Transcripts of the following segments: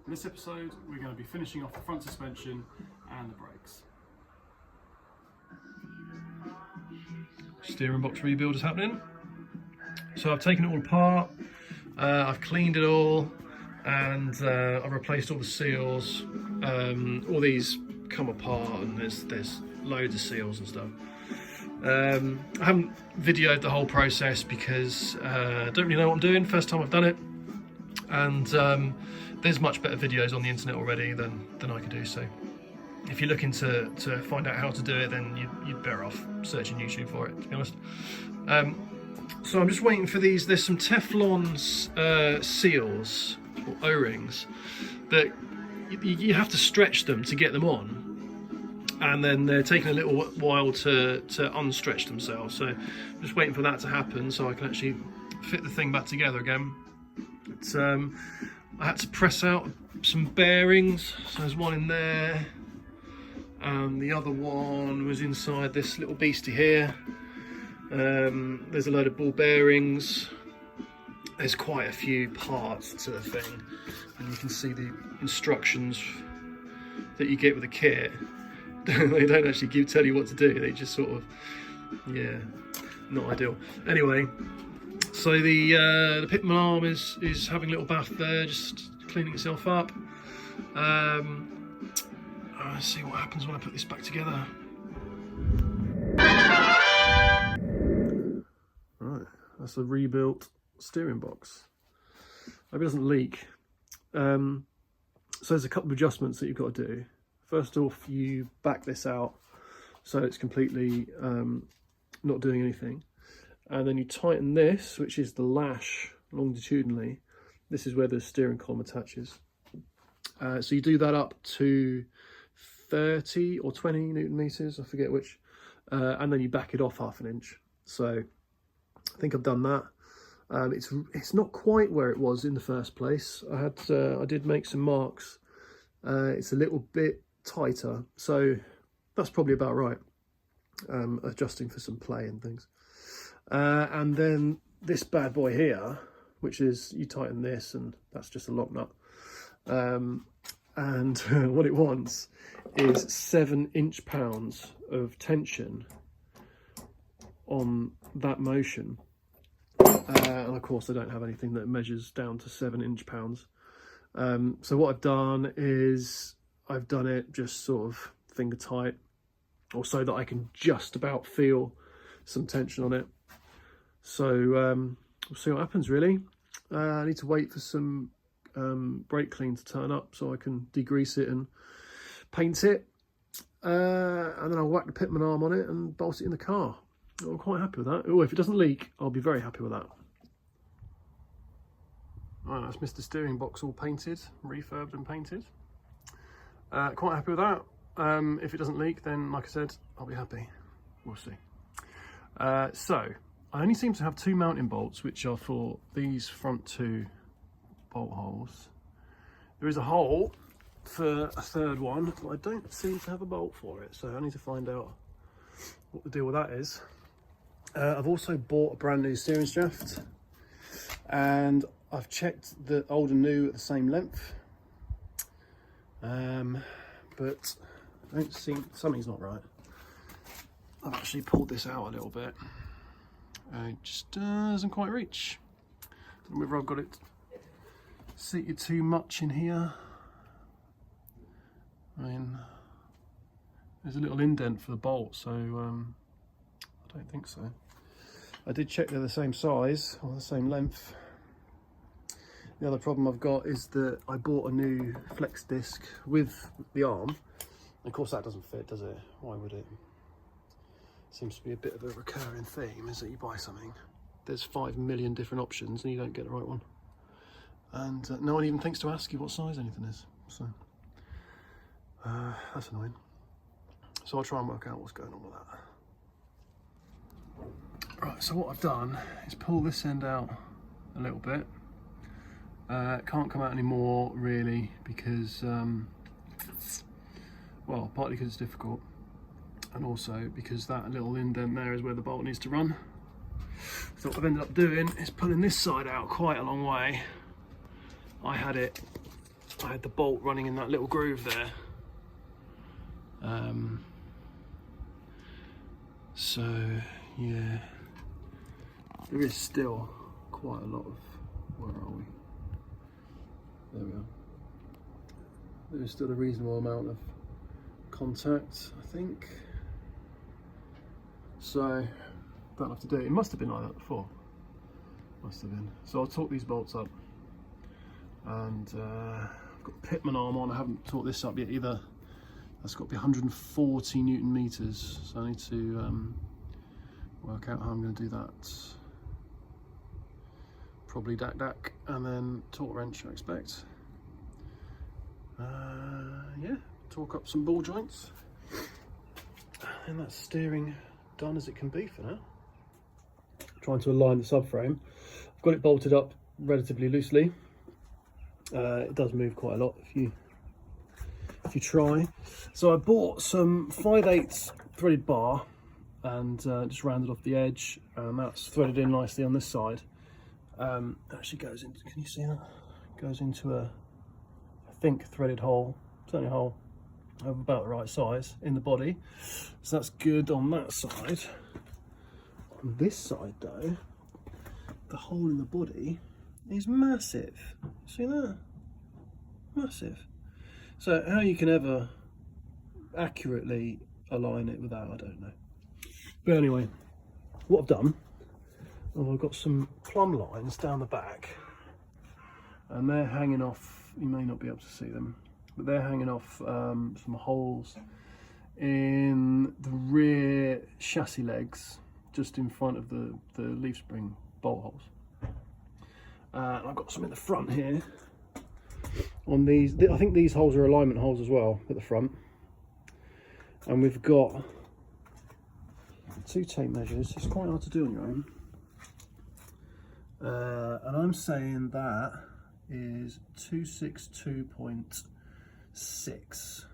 In this episode, we're going to be finishing off the front suspension and the brakes. Steering box rebuild is happening. So I've taken it all apart, I've cleaned it all, and I've replaced all the seals. All these come apart and there's loads of seals and stuff. I haven't videoed the whole process because I don't really know what I'm doing, first time I've done it, and there's much better videos on the internet already than I could do. So if you're looking to find out how to do it, then you'd better off searching YouTube for it, to be honest. So I'm just waiting for these. There's some Teflon seals or O-rings that you have to stretch them to get them on, and then they're taking a little while to unstretch themselves. So I'm just waiting for that to happen so I can actually fit the thing back together again. It's, I had to press out some bearings, so there's one in there, and the other one was inside this little beastie here. There's a load of ball bearings. There's quite a few parts to the thing, and you can see the instructions that you get with the kit. They don't actually tell you what to do, they just sort of, yeah, not ideal. Anyway, so the pitman arm is having a little bath there, just cleaning itself up. Let's see what happens when I put this back together. Right, that's the rebuilt steering box. Hope it doesn't leak. So there's a couple of adjustments that you've got to do. First off, you back this out so it's completely not doing anything. And then you tighten this, which is the lash longitudinally. This is where the steering column attaches. So you do that up to 30 or 20 Newton meters, I forget which. And then you back it off half an inch. So I think I've done that. It's not quite where it was in the first place. I did make some marks. It's a little bit tighter, so that's probably about right. Adjusting for some play and things. And then this bad boy here, which is, you tighten this and that's just a lock nut. And what it wants is 7 inch-pounds of tension on that motion. And of course I don't have anything that measures down to 7 inch-pounds. So what I've done is I've done it just sort of finger tight, or so that I can just about feel some tension on it. So we'll see what happens really. I need to wait for some brake clean to turn up so I can degrease it and paint it. And then I'll whack the pitman arm on it and bolt it in the car. I'm quite happy with that. Oh, if it doesn't leak, I'll be very happy with that. Right, that's Mr. Steering Box all painted, refurbed and painted. Quite happy with that. If it doesn't leak, then like I said, I'll be happy. We'll see. So I only seem to have 2 mounting bolts, which are for these front 2 bolt holes. There is a hole for a third one, but I don't seem to have a bolt for it, so I need to find out what the deal with that is. I've also bought a brand new steering shaft, and I've checked the old and new at the same length, but I don't see, something's not right. I've actually pulled this out a little bit, and it just doesn't quite reach. I don't know whether I've got it seated too much in here. I mean, there's a little indent for the bolt, so I don't think so. I did check they're the same size, or the same length. The other problem I've got is that I bought a new flex disc with the arm. Of course that doesn't fit, does it? Why would it? Seems to be a bit of a recurring theme, is that you buy something, there's 5 million different options and you don't get the right one. And no one even thinks to ask you what size anything is. So that's annoying. So I'll try and work out what's going on with that. Right, so what I've done is pull this end out a little bit. It can't come out anymore really because, well, partly because it's difficult, and also because that little indent there is where the bolt needs to run. So what I've ended up doing is pulling this side out quite a long way. I had it I had the bolt running in that little groove there. So yeah, there is still quite a lot of, where are we? There we are. There is still a reasonable amount of contact, I think. So don't have to do it. It must have been like that before. Must have been. So I'll torque these bolts up, and I've got the Pitman arm on. I haven't torqued this up yet either. That's got to be 140 Newton meters. So I need to work out how I'm going to do that. Probably dac, and then torque wrench, I expect. Yeah, torque up some ball joints, and that's steering done as it can be for now. Trying to align the subframe. I've got it bolted up relatively loosely. It does move quite a lot if you try. So I bought some 5/8 threaded bar and just rounded off the edge, and that's threaded in nicely on this side. Actually goes into, can you see that? Goes into a, I think, threaded hole, certainly a hole of about the right size in the body. So that's good on that side. On this side though, the hole in the body is massive. See that? Massive. So how you can ever accurately align it with that, I don't know. But anyway, what I've done, I've got some plumb lines down the back, and they're hanging off, you may not be able to see them, but they're hanging off some holes in the rear chassis legs, just in front of the leaf spring bolt holes. And I've got some in the front here. On these, I think these holes are alignment holes as well at the front. And we've got 2 tape measures. It's quite hard to do on your own. And I'm saying that is 262.6.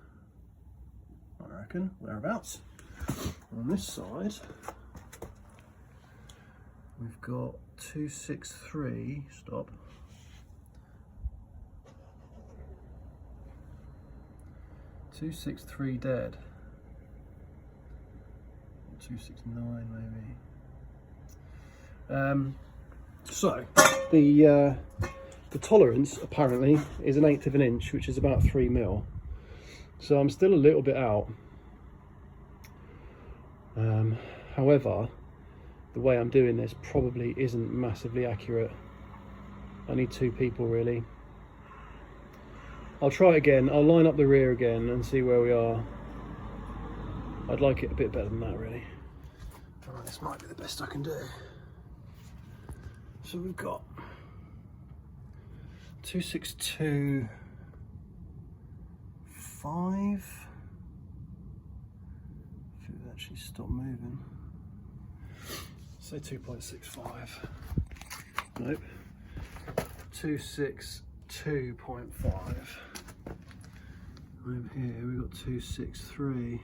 I reckon, thereabouts. On this side, we've got 263, stop. 263 dead. 269 maybe. So the tolerance apparently is 1/8 of an inch, which is about 3 mil. So I'm still a little bit out. However, the way I'm doing this probably isn't massively accurate. I need 2 people really. I'll try again. I'll line up the rear again and see where we are. I'd like it a bit better than that really. Alright, this might be the best I can do. So we've got 262.5. If it would actually stop moving. Say 2.65. Nope. 262.5. Over here we've got 263.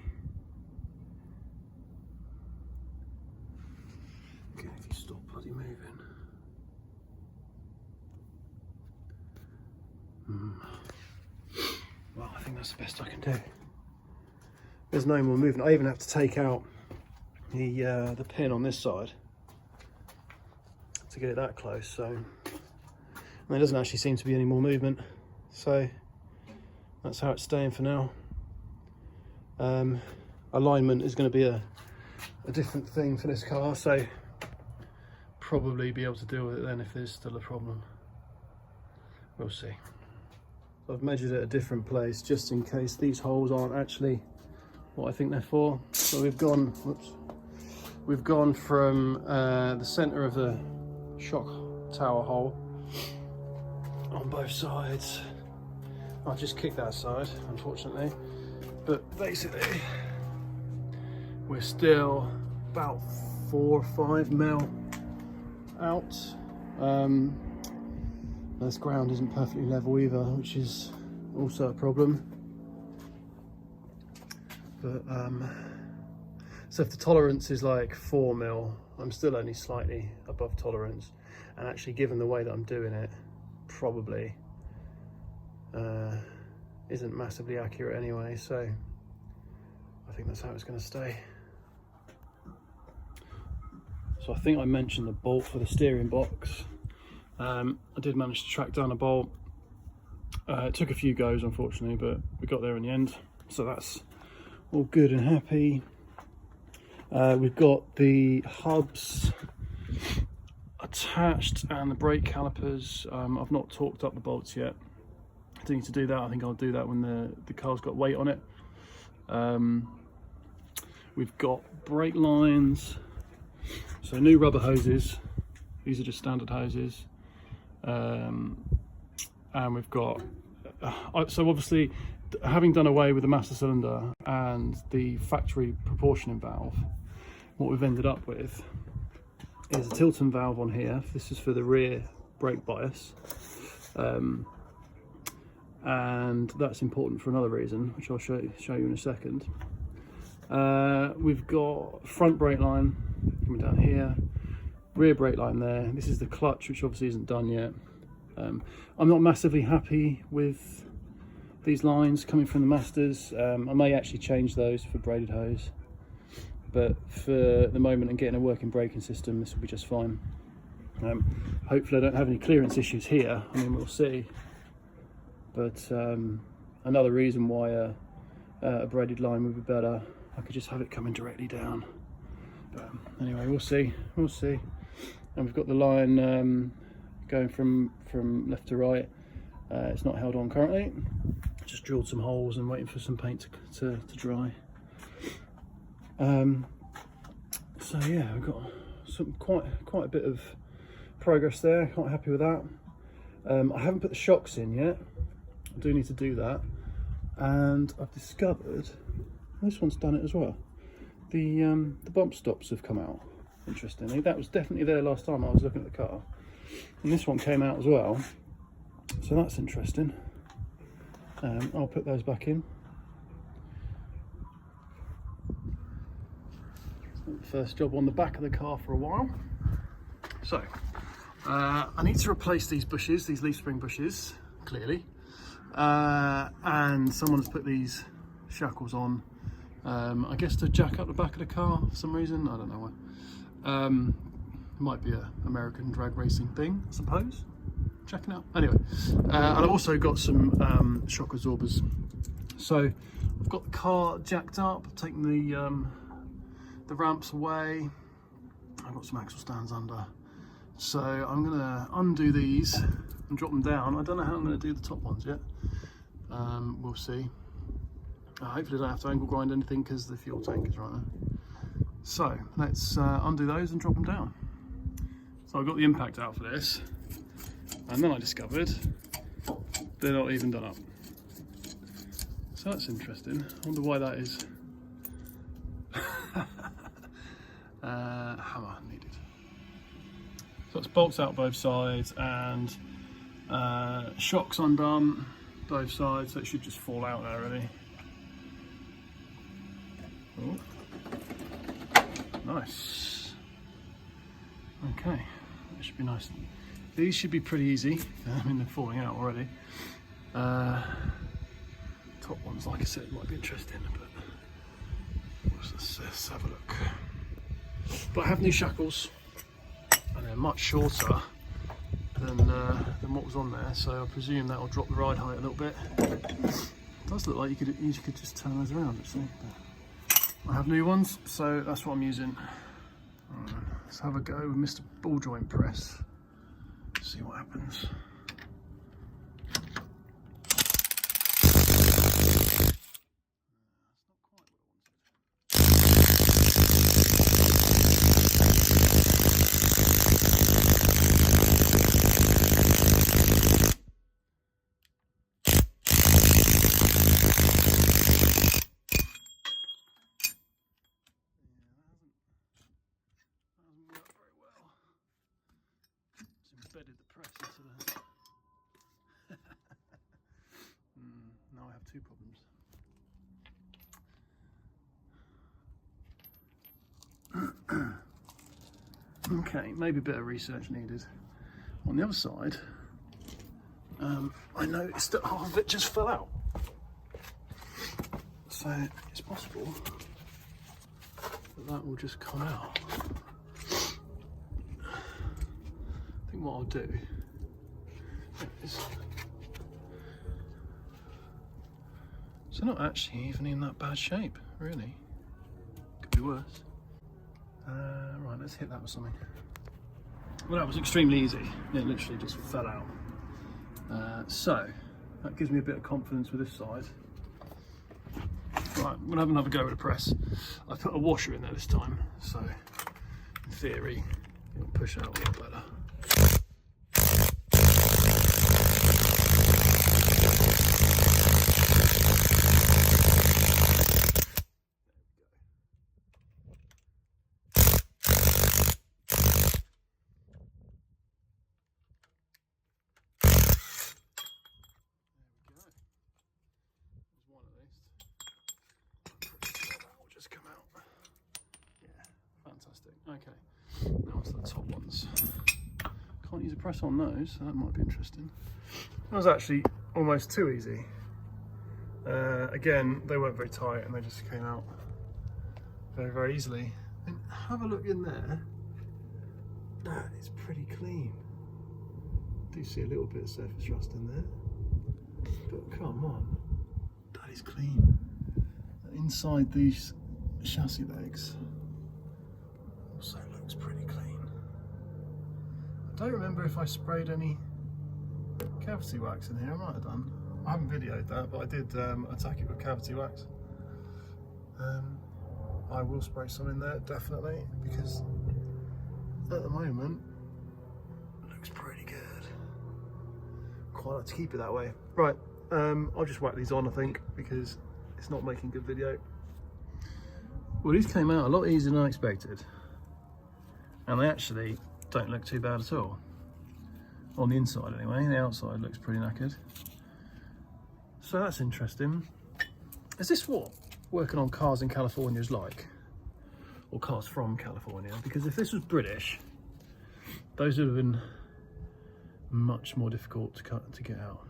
Okay, if you stop bloody moving. Well, I think that's the best I can do. There's no more movement. I even have to take out the pin on this side to get it that close. So, and there doesn't actually seem to be any more movement. So that's how it's staying for now. Alignment is going to be a different thing for this car, so probably be able to deal with it then if there's still a problem. We'll see. I've measured at a different place just in case these holes aren't actually what I think they're for. So we've gone, we've gone from the center of the shock tower hole on both sides. I'll just kick that side, unfortunately. But basically, we're still about 4 or 5 mil out. This ground isn't perfectly level either, which is also a problem. But so if the tolerance is like 4 mil, I'm still only slightly above tolerance. And actually, given the way that I'm doing it, probably isn't massively accurate anyway, so I think that's how it's going to stay. So I think I mentioned the bolt for the steering box. I did manage to track down a bolt. It took a few goes unfortunately, but we got there in the end, so that's all good and happy. We've got the hubs attached and the brake calipers. I've not torqued up the bolts yet. I do need to do that. I think I'll do that when the car's got weight on it. We've got brake lines, so new rubber hoses. These are just standard hoses. And we've got, so obviously having done away with the master cylinder and the factory proportioning valve, what we've ended up with is a Tilton valve on here. This is for the rear brake bias, and that's important for another reason, which I'll show you in a second. We've got front brake line coming down here, rear brake line there. This is the clutch, which obviously isn't done yet. I'm not massively happy with these lines coming from the Masters. I may actually change those for braided hose, but for the moment and getting a working braking system, this will be just fine. Hopefully I don't have any clearance issues here. I mean, we'll see. But another reason why a braided line would be better, I could just have it coming directly down. But anyway, we'll see. And we've got the line going from left to right. It's not held on currently. Just drilled some holes and waiting for some paint to dry. So yeah, we've got some quite a bit of progress there. Quite happy with that. I haven't put the shocks in yet. I do need to do that. And I've discovered this one's done it as well. The bump stops have come out. Interestingly, that was definitely there last time I was looking at the car, and this one came out as well. So that's interesting. I'll put those back in. First job on the back of the car for a while. So I need to replace these bushes, these leaf spring bushes, clearly. And someone's put these shackles on, I guess to jack up the back of the car for some reason. I don't know why. It might be an American drag racing thing, I suppose. Checking out. Anyway, and I've also got some shock absorbers. So I've got the car jacked up, I've taken the ramps away. I've got some axle stands under. So I'm gonna undo these and drop them down. I don't know how I'm gonna do the top ones yet. We'll see. Hopefully I don't have to angle grind anything because the fuel tank is right there. So let's undo those and drop them down. So I've got the impact out for this, and then I discovered they're not even done up. So that's interesting. I wonder why that is. Hammer needed. So it's bolts out both sides and shocks undone both sides, so it should just fall out there really. Oh. Nice. Okay, that should be nice. These should be pretty easy. I mean, they're falling out already. Top ones, like I said, might be interesting, but let's have a look. But I have new shackles, and they're much shorter than what was on there, so I presume that will drop the ride height a little bit. It does look like you could just turn those around actually. But I have new ones, so that's what I'm using. Right, let's have a go with Mr. Ball Joint Press. See what happens. Embedded the press into the now I have two problems. Okay, maybe a bit of research needed. On the other side, I noticed that half of it just fell out. So it's possible that will just come out. I think what I'll do is, so not actually even in that bad shape, really. Could be worse. Right, let's hit that with something. Well, that was extremely easy. It literally just fell out. So that gives me a bit of confidence with this side. Right, I'm gonna have another go with the press. I put a washer in there this time, so in theory it'll push out a lot better. Okay, now it's the top ones. Can't use a press on those, so that might be interesting. That was actually almost too easy. Again, they weren't very tight and they just came out very, very easily. And have a look in there. That is pretty clean. I do see a little bit of surface rust in there, but come on, that is clean. Inside these chassis legs also looks pretty clean. I don't remember if I sprayed any cavity wax in here. I might have done. I haven't videoed that, but I did attack it with cavity wax. I will spray some in there, definitely, because at the moment it looks pretty good. Quite like to keep it that way. Right, I'll just whack these on, I think, because it's not making good video. Well, these came out a lot easier than I expected. And they actually don't look too bad at all. On the inside anyway, the outside looks pretty knackered. So that's interesting. Is this what working on cars in California is like? Or cars from California? Because if this was British, those would have been much more difficult to get out.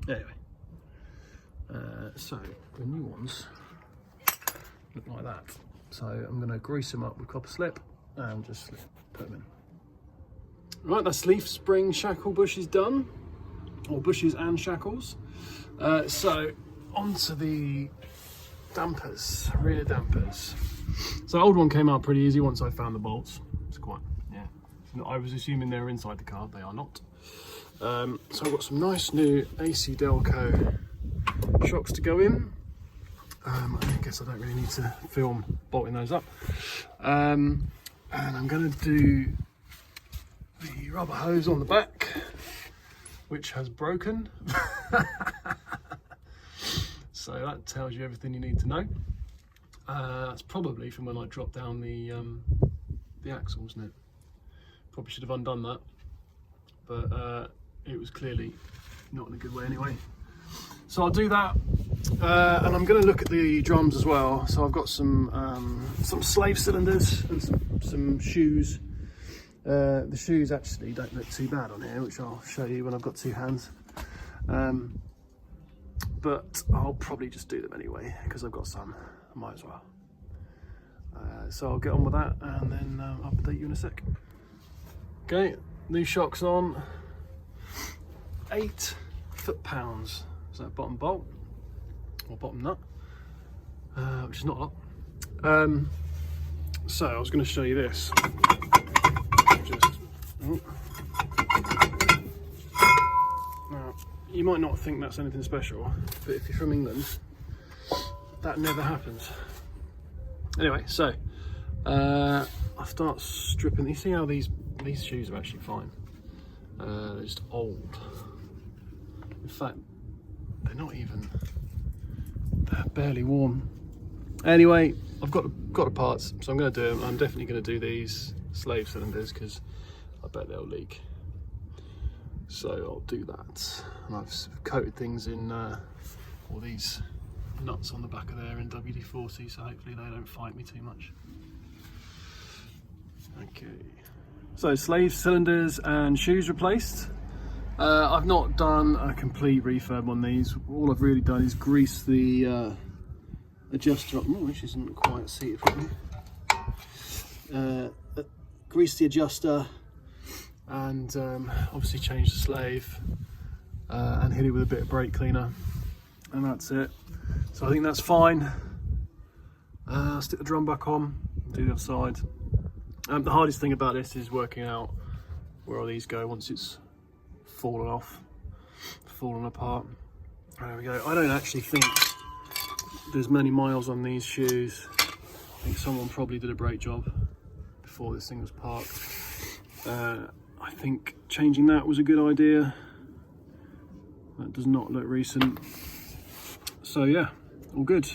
Anyway, so the new ones look like that. So I'm going to grease them up with copper slip and just put them in. Right, that's leaf spring shackle bushes done, or bushes and shackles. So onto the dampers, rear dampers. So the old one came out pretty easy once I found the bolts. It's quite, yeah. I was assuming they were inside the car, they are not. So I've got some nice new AC Delco shocks to go in. I guess I don't really need to film bolting those up. And I'm going to do the rubber hose on the back, which has broken. So that tells you everything you need to know. That's probably from when I dropped down the axles, isn't it? Probably should have undone that, but it was clearly not in a good way anyway. So I'll do that, and I'm going to look at the drums as well. So I've got some slave cylinders and some shoes. The shoes actually don't look too bad on here, which I'll show you when I've got two hands. But I'll probably just do them anyway because I've got some. I might as well. So I'll get on with that and then I'll update you in a sec. Okay, new shocks on. 8 foot-pounds. So bottom bolt or bottom nut, which is not a lot. So I was going to show you this. Now, you might not think that's anything special, but if you're from England, that never happens. Anyway, so I start stripping. You see how these shoes are actually fine. They're just old. In fact, they're not even. They're barely warm. Anyway, I've got the parts, so I'm going to do them. I'm definitely going to do these slave cylinders because I bet they'll leak. So I'll do that. And I've coated things in all these nuts on the back of there in WD-40, so hopefully they don't fight me too much. Okay. So slave cylinders and shoes replaced. I've not done a complete refurb on these. All I've really done is grease the adjuster, which isn't quite seated properly. Grease the adjuster, and obviously change the slave, and hit it with a bit of brake cleaner, and that's it. So I think that's fine. Stick the drum back on, do the other side. The hardest thing about this is working out where all these go once it's fallen off, fallen apart. There we go. I don't actually think there's many miles on these shoes. I think someone probably did a brake job before this thing was parked. I think changing that was a good idea. That does not look recent. So yeah, all good.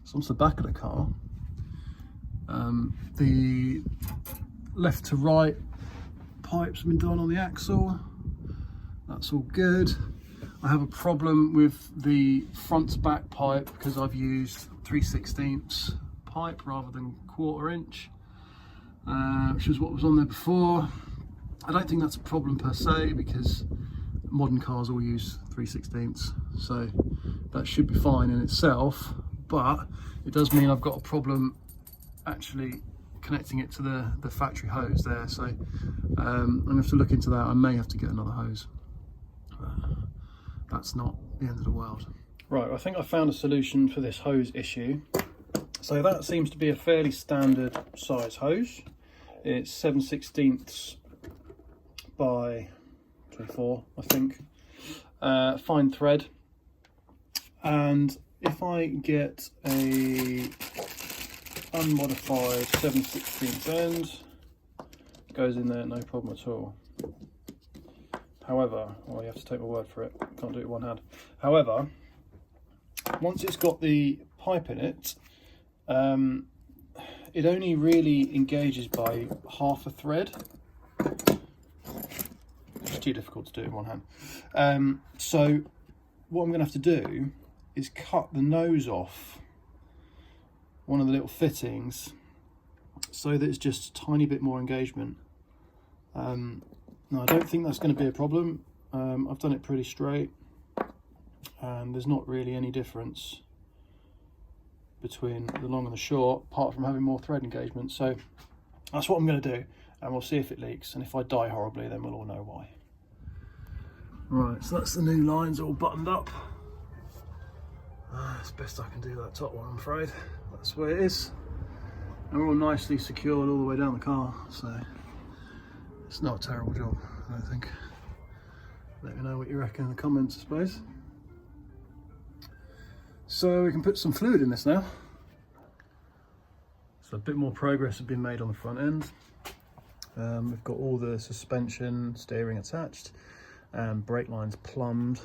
So onto the back of the car. The left to right pipes have been done on the axle. That's all good. I have a problem with the front to back pipe because I've used 3/16 pipe rather than 1/4 inch, which was what was on there before. I don't think that's a problem per se because modern cars all use 3/16, so that should be fine in itself, but it does mean I've got a problem actually connecting it to the factory hose there, so I'm going to have to look into that. I may have to get another hose. That's not the end of the world. Right, I think I found a solution for this hose issue. So that seems to be a fairly standard size hose. It's 7/16 by 24, I think. Fine thread. And if I get a unmodified 7/16 end, goes in there, no problem at all. However, well, you have to take my word for it, can't do it with one hand. However, once it's got the pipe in it, it only really engages by half a thread. It's too difficult to do it in one hand. So what I'm going to have to do is cut the nose off one of the little fittings so that it's just a tiny bit more engagement. No, I don't think that's going to be a problem. I've done it pretty straight and there's not really any difference between the long and the short apart from having more thread engagement. So that's what I'm going to do, and we'll see if it leaks, and if I die horribly then we'll all know why. Right, so that's the new lines all buttoned up. It's best I can do that top one, I'm afraid. That's where it is, and we're all nicely secured all the way down the car, so it's not a terrible job, I don't think. Let me know what you reckon in the comments, I suppose. So we can put some fluid in this now. So a bit more progress has been made on the front end. We've got all the suspension, steering attached, and brake lines plumbed.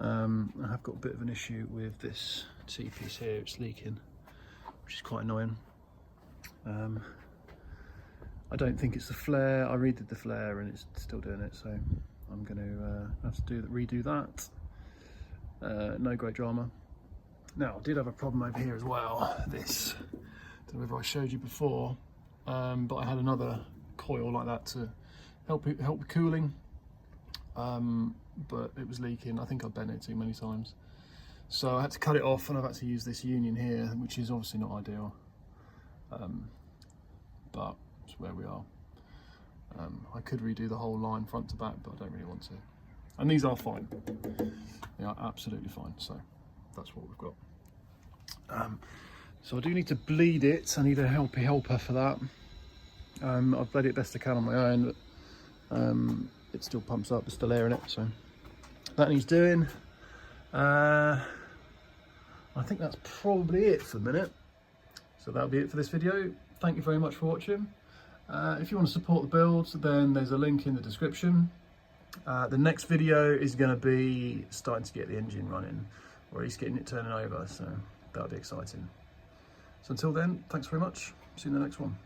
I have got a bit of an issue with this T-piece here, it's leaking, which is quite annoying. I don't think it's the flare. I redid the flare and it's still doing it, so I'm going to have to redo that. No great drama. Now, I did have a problem over here as well. This, I don't know if I showed you before, but I had another coil like that to help with cooling, but it was leaking. I think I bent it too many times, so I had to cut it off, and I've had to use this union here, which is obviously not ideal, but it's where we are. I could redo the whole line front to back, but I don't really want to. And these are fine. They are absolutely fine. So that's what we've got. So I do need to bleed it. I need a helper for that. I've bled it best I can on my own, but it still pumps up. There's still air in it, so that needs doing. I think that's probably it for the minute. So that'll be it for this video. Thank you very much for watching. If you want to support the build, then there's a link in the description. The next video is going to be starting to get the engine running, or at least getting it turning over, so that'll be exciting. So until then, thanks very much. See you in the next one.